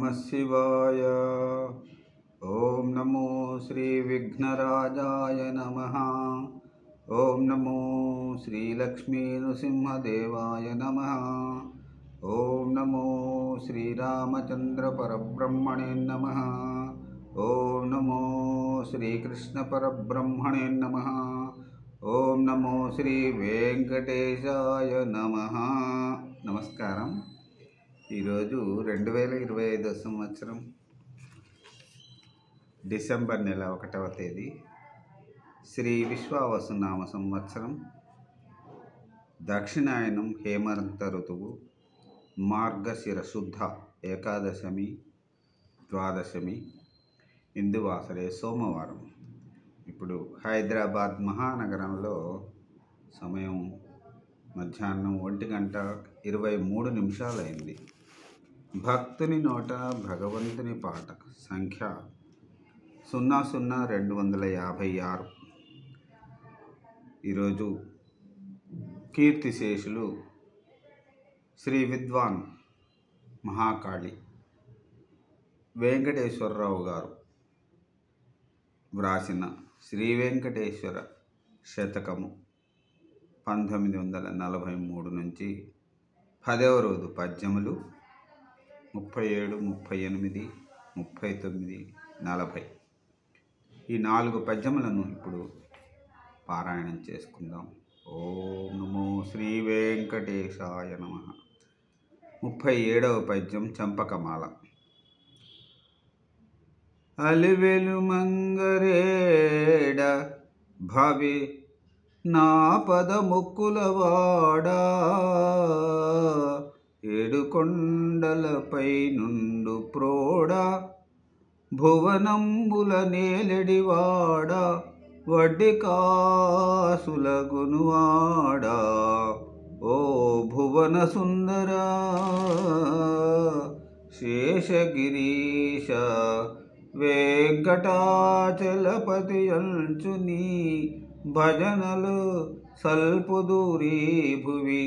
नमः शिवाय। ओम नमो श्री विघ्नराजाय नमः। ओम नमो श्री लक्ष्मी नृसिंहदेवाय नमः। ओम नमो श्री रामचंद्र परब्रह्मणे नमः। ओम नमो श्री कृष्ण परब्रह्मणे नमः। ओम नमो श्री वेंकटेशाय नमः। नमस्कारम। ఈరోజు 2025 సంవత్సరం డిసెంబర్ నెల 1వ తేదీ శ్రీ విశ్వావసునామ సంవత్సరం దక్షిణాయనం హేమంత ఋతువు మార్గశిర శుద్ధ ఏకాదశమి ద్వాదశమి ఇందువాసరే సోమవారం. ఇప్పుడు హైదరాబాద్ మహానగరంలో సమయం మధ్యాహ్నం 1:23 అయింది. భక్తుని నోట భగవంతుని పాట సంఖ్య 00256. ఈరోజు కీర్తిశేషులు శ్రీ విద్వాన్ మహాకాళి వెంకటేశ్వరరావు గారు వ్రాసిన శ్రీ వెంకటేశ్వర శతకము 1943 నుంచి 10వ రోజు పద్యములు 37, 38, 39, 40 ఈ 4 పద్యములను ఇప్పుడు పారాయణం చేసుకుందాం. ఓం నమో శ్రీ వెంకటేశాయ నమః. 37వ పద్యం చంపకమాల. అలివెలు మంగరేడ భవి నా పద ముక్కులవాడా, ఏడుకొండలపై నుండు ప్రోడా, భువనంబుల నేలెడివాడా, వడ్డి కాసుల గునువాడా, ఓ భువన సుందరా, శేషగిరీశ వెంకటాచలపతి అంచుని భజనలు సల్పుదూరి భువి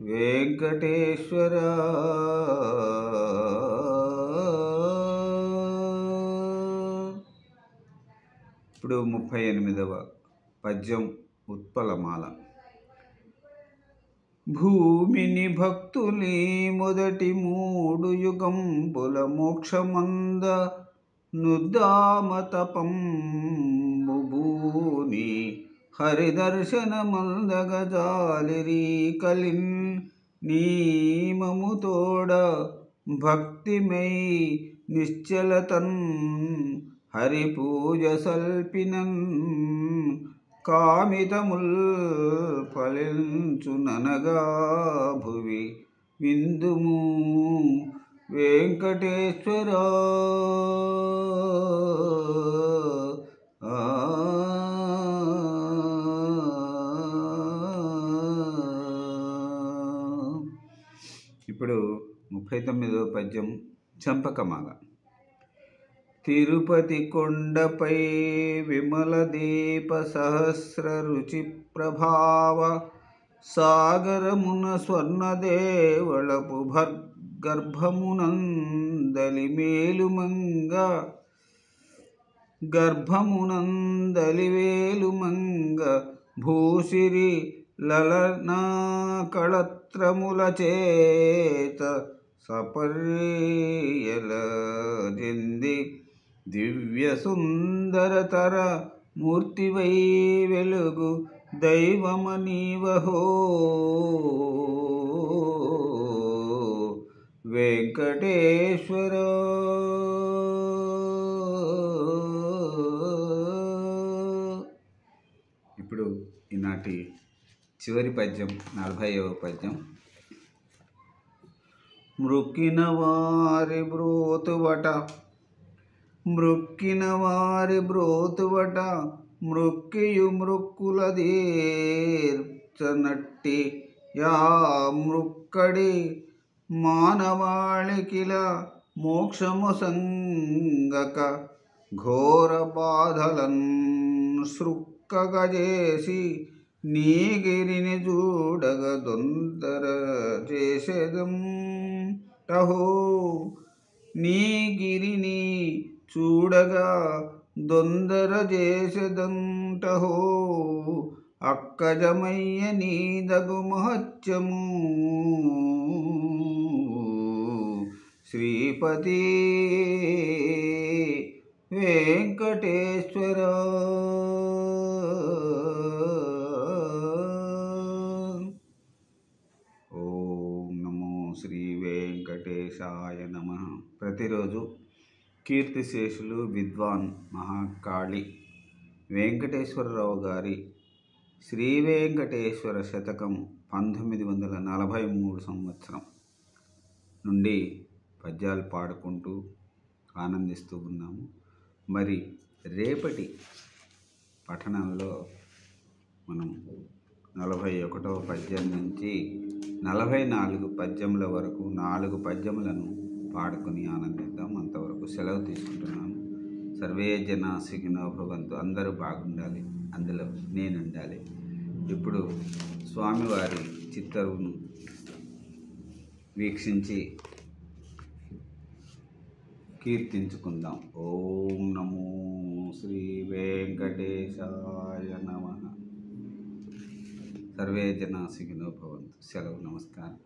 వెంకటేశ్వర. ఇప్పుడు 38వ పద్యం ఉత్పలమాల. భూమిని భక్తుని మొదటి 3 యుగంబుల మోక్షమంద నుద్దామతపంబుభూని హరిదర్శనమందగజాలిరి కలిన్ నీమముతోడ భక్తిమై నిశ్చలతన్ హరిపూజ సల్పినన్ కామితముల్ ఫలించుననగా భువి విందుము వెంకటేశ్వర. ఇప్పుడు 39వ పద్యం చంపకమాల. తిరుపతి కొండపై విమల దీప సహస్ర రుచి ప్రభావ సాగరమున స్వర్ణదేవళపు గర్భమునందలి మేలుమంగ, గర్భమునందలి వేలుమంగ భూసిరి లలనా కళత్రముల చేత సపర్యల జింది దివ్య సుందరతర మూర్తివై వెలుగు దైవమనీవహో వెంకటేశ్వర. ఇప్పుడు ఈనాటి చివరి పద్యం 40వ పద్యం. మృక్కిన వారి బ్రోతువట, మృక్కిన వారి బ్రోతువట, మృక్కియు మృక్కుల దీర్చనట్టి యా మృక్కడి మానవాళికిల మోక్షము సంగక ఘోర బాధలన్ సృక్కగజేసి నీగిరిని చూడగ దొంతర చేసేదం టహో నీ గిరిని చూడగా దొందర చేసెదంటహో అక్కజమయ్య నీదగు మహత్యము శ్రీపతి వెంకటేశ్వర. ఓం నమో శ్రీ వెంకటేశాయ నమః. ప్రతిరోజు కీర్తిశేషులు విద్వాన్ మహాకాళి వెంకటేశ్వరరావు గారి శ్రీ వెంకటేశ్వర శతకం 1943 సంవత్సరం నుండి పద్యాలు పాడుకుంటూ ఆనందిస్తూ ఉన్నాము. మరి రేపటి పఠనంలో మనం 41వ పద్యం నుంచి 44 పద్యముల వరకు 4 పద్యములను పాడుకొని ఆనందిద్దాం. అంతవరకు సెలవు తీసుకుంటున్నాము. సర్వే జనా సుఖినో భవంతు. అందరూ బాగుండాలి, అందులో నేను ఉండాలి. ఇప్పుడు స్వామివారి చిత్తరువును వీక్షించి కీర్తించుకుందాం. ఓం నమో శ్రీ వెంకటేశాయ నమః. సర్వే జనా సుఖినో భవంతు. సెలవు. నమస్కారం.